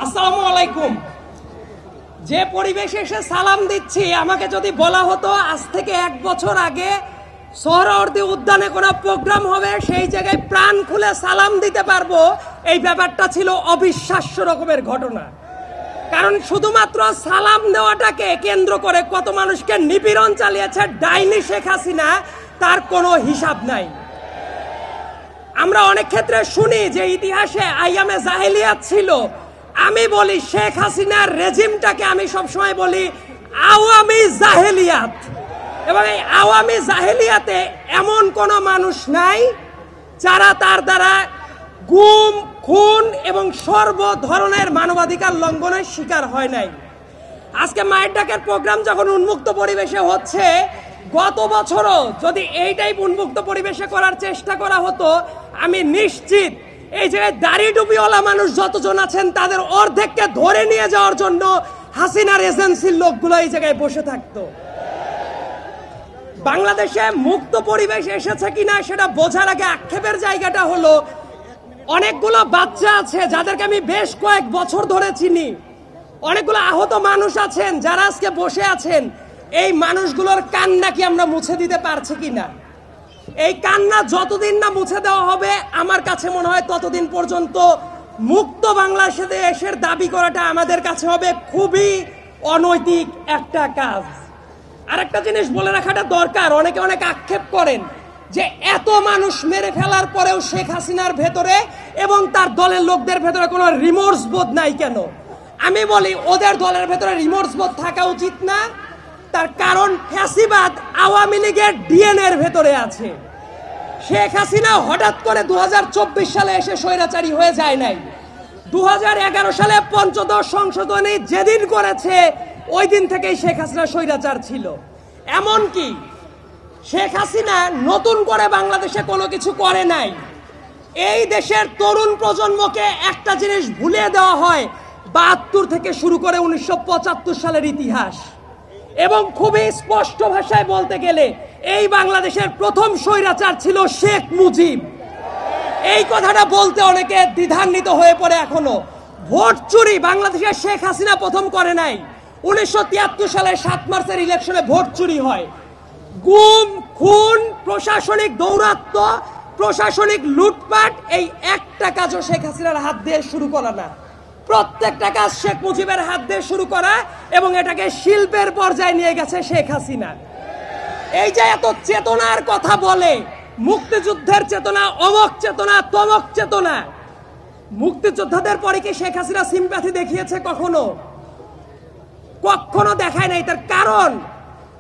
আসসালামু আলাইকুম। যে পরিবেশে এসে সালাম দিচ্ছি, আমাকে যদি বলা হতো আজ থেকে 1 বছর আগে সোহরাওয়ার্দী উদ্যানে কোনো প্রোগ্রাম হবে, সেই জায়গায় প্রাণ খুলে সালাম দিতে পারবো, এই ব্যাপারটা ছিল অবিশ্বাস্য রকমের ঘটনা। কারণ শুধুমাত্র সালাম দেওয়াটাকে কেন্দ্র করে কত মানুষকে নিপীড়ন চালিয়েছে ডাইনি শেখ হাসিনা, তার কোনো হিসাব নাই। আমরা অনেক ক্ষেত্রে শুনি যে ইতিহাসে আইয়ামে জাহেলিয়াত ছিল। আমি বলি শেখ হাসিনার রেজিমটাকে আমি সবসময় বলি আওয়ামী জাহেলিয়াত। এবং এই আওয়ামী জাহেলিয়াতে এমন কোনো মানুষ নাই যারা তার দ্বারা গুম, খুন এবং সর্ব ধরনের মানবাধিকার লঙ্ঘনের শিকার হয় নাই। আজকে মায়ের ডাকের প্রোগ্রাম যখন উন্মুক্ত পরিবেশে হচ্ছে, গত বছরও যদি এইটাই উন্মুক্ত পরিবেশে করার চেষ্টা করা হতো, আমি নিশ্চিত এই জায়গায় দাড়ি টুপিওয়ালা মানুষ যতজন আছেন তাদের অর্ধেককে ধরে নিয়ে যাওয়ার জন্য হাসিনার এজেন্সির লোকগুলো এই জায়গায় বসে থাকতো। বাংলাদেশে মুক্ত পরিবেশ এসেছে কিনা সেটা বোঝার আগে আক্ষেপের জায়গাটা হলো, অনেকগুলো বাচ্চা আছে যাদেরকে আমি বেশ কয়েক বছর ধরে চিনি, অনেকগুলো আহত মানুষ আছেন যারা আজকে বসে আছেন। এই মানুষগুলোর কান্না কি আমরা মুছে দিতে পারছি কিনা? এই কান্না যতদিন না মুছে দেওয়া হবে, আমার কাছে মনে হয় ততদিন পর্যন্ত মুক্ত বাংলাদেশের দাবি করাটা আমাদের কাছে হবে খুবই অনৈতিক একটা কাজ। আরেকটা জিনিস বলে রাখাটা দরকার, অনেকে অনেক আক্ষেপ করেন যে এত মানুষ মেরে ফেলার পরেও শেখ হাসিনার ভেতরে এবং তার দলের লোকদের ভেতরে কোনো রিমোর্স বোধ নাই কেন? আমি বলি ওদের দলের ভেতরে রিমোর্স বোধ থাকা উচিত না। তার কারণ ফ্যাসিবাদ আওয়ামী লীগের ডিএনএ এর ভেতরে আছে। শেখ হাসিনা হঠাৎ করে 2024 সালে এসে স্বৈরাচারী হয়ে যায় নাই। 2011 সালে পঞ্চদশ সংশোধনী যেদিন করেছে ওই দিন থেকেই শেখ হাসিনা স্বৈরাচার ছিল। এমনকি শেখ হাসিনা নতুন করে বাংলাদেশে কোনো কিছু করে নাই। এই দেশের তরুণ প্রজন্মকে একটা জিনিস ভুলিয়ে দেওয়া হয়, 72 থেকে শুরু করে 1975 সালের ইতিহাস। এবং খুবই স্পষ্ট ভাষায় বলতে গেলে এই বাংলাদেশের প্রথম স্বৈরাচার ছিল শেখ মুজিব। এই কথাটা বলতে অনেকে দ্বিধান্বিত হয়ে পড়ে এখনো। ভোট চুরি বাংলাদেশের শেখ হাসিনা প্রথম করে নাই। 1973 সালের 7 মার্চের ইলেকশনে ভোট চুরি হয়। গুম, খুন, প্রশাসনিক দৌরাত্ম্য, প্রশাসনিক লুটপাট, এই একটা কাজও শেখ হাসিনার হাত দিয়ে শুরু করা না। প্রত্যেকটা কাজ শেখ মুজিবের হাত দিয়ে শুরু করা এবং এটাকে শিল্পের পর্যায়ে নিয়ে গেছে শেখ হাসিনা। এই যে এত চেতনার কথা বলে, মুক্তিযুদ্ধের চেতনা, অমক চেতনা, তমক চেতনা, মুক্তিযোদ্ধাদের পরে কি শেখ হাসিনা সিম্প্যাথি দেখিয়েছে কখনো? কখনো দেখায় নাই। তার কারণ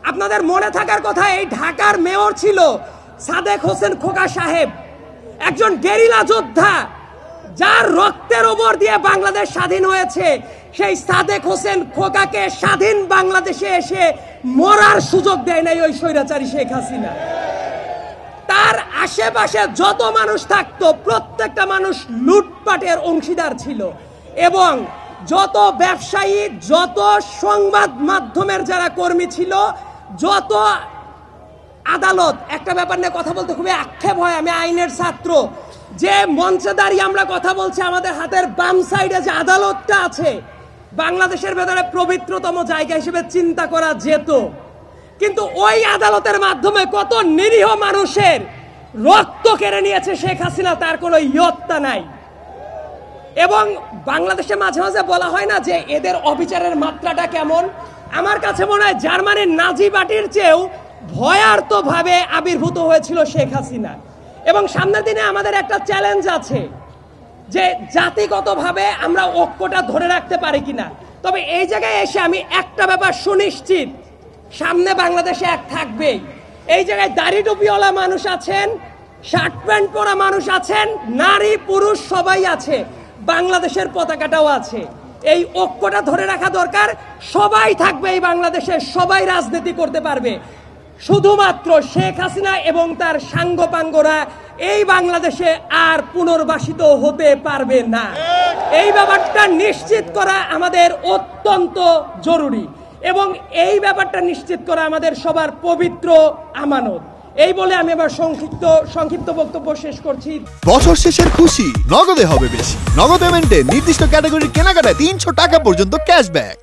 আপনাদের মনে থাকার কথা, এই ঢাকার মেয়র ছিল সাদেক হোসেন খোকা সাহেব, একজন গেরিলা যোদ্ধা যার রক্তের ওপর দিয়ে বাংলাদেশ স্বাধীন হয়েছে। সেই সাদেক হোসেন খোকাকে স্বাধীন বাংলাদেশে এসে মরার সুযোগ দেয় নাই ওই স্বৈরাচারী শেখ হাসিনা। তার আশেপাশে যত মানুষ থাকতো প্রত্যেকটা মানুষ লুটপাটের অংশীদার ছিল। এবং যত ব্যবসায়ী, যত সংবাদ মাধ্যমের যারা কর্মী ছিল, যত আদালত, একটা ব্যাপার নিয়ে কথা বলতে খুবই আক্ষেপ হয়, আমি আইনের ছাত্র, যে মঞ্চে দাঁড়িয়ে আমরা কথা বলছি, আমাদের হাতের বাম সাইডে যে আদালতটা আছে বাংলাদেশের ভেতরে পবিত্রতম জায়গা হিসেবে চিন্তা করা যেত, কিন্তু ওই আদালতের মাধ্যমে কত নিরীহ মানুষের রক্ত কেড়ে নিয়েছে শেখ হাসিনা, তার কোনো ইয়ত্তা নাই। এবং বাংলাদেশে মাঝে মাঝে বলা হয় না যে এদের অবিচারের মাত্রাটা কেমন? আমার কাছে মনে হয় জার্মানির নাজি পার্টির চেয়েও ভয়ার্ত ভাবে আবির্ভূত হয়েছিল শেখ হাসিনা। এবং সামনের দিনে আমাদের একটা চ্যালেঞ্জ আছে যে জাতিগতভাবে আমরা ঐক্যটা ধরে রাখতে পারি কিনা। তবে এই জায়গায় এসে আমি একটা ব্যাপার সুনিশ্চিত, সামনে বাংলাদেশে এক থাকবেই। এই জায়গায় দাড়ি টুপিওয়ালা মানুষ আছেন, শার্ট প্যান্ট পরা মানুষ আছেন, নারী পুরুষ সবাই আছে, বাংলাদেশের পতাকাটাও আছে। এই ঐক্যটা ধরে রাখা দরকার। সবাই থাকবে এই বাংলাদেশে, সবাই রাজনীতি করতে পারবে। শুধুমাত্র শেখ হাসিনা এবং তার সাঙ্গপাঙ্গরা এই বাংলাদেশে আর পুনর্বাসিত হতে পারবে না। এই ব্যাপারটা নিশ্চিত করা আমাদের অত্যন্ত জরুরি এবং এই ব্যাপারটা নিশ্চিত করা আমাদের সবার পবিত্র আমানত। এই বলে আমি আবার সংক্ষিপ্ত বক্তব্য শেষ করছি। বছর শেষের খুশি নগদে হবে বেশি। নগদ পেমেন্টে নির্দিষ্ট ক্যাটাগরির কেনাকাটায় 300 টাকা পর্যন্ত ক্যাশব্যাক।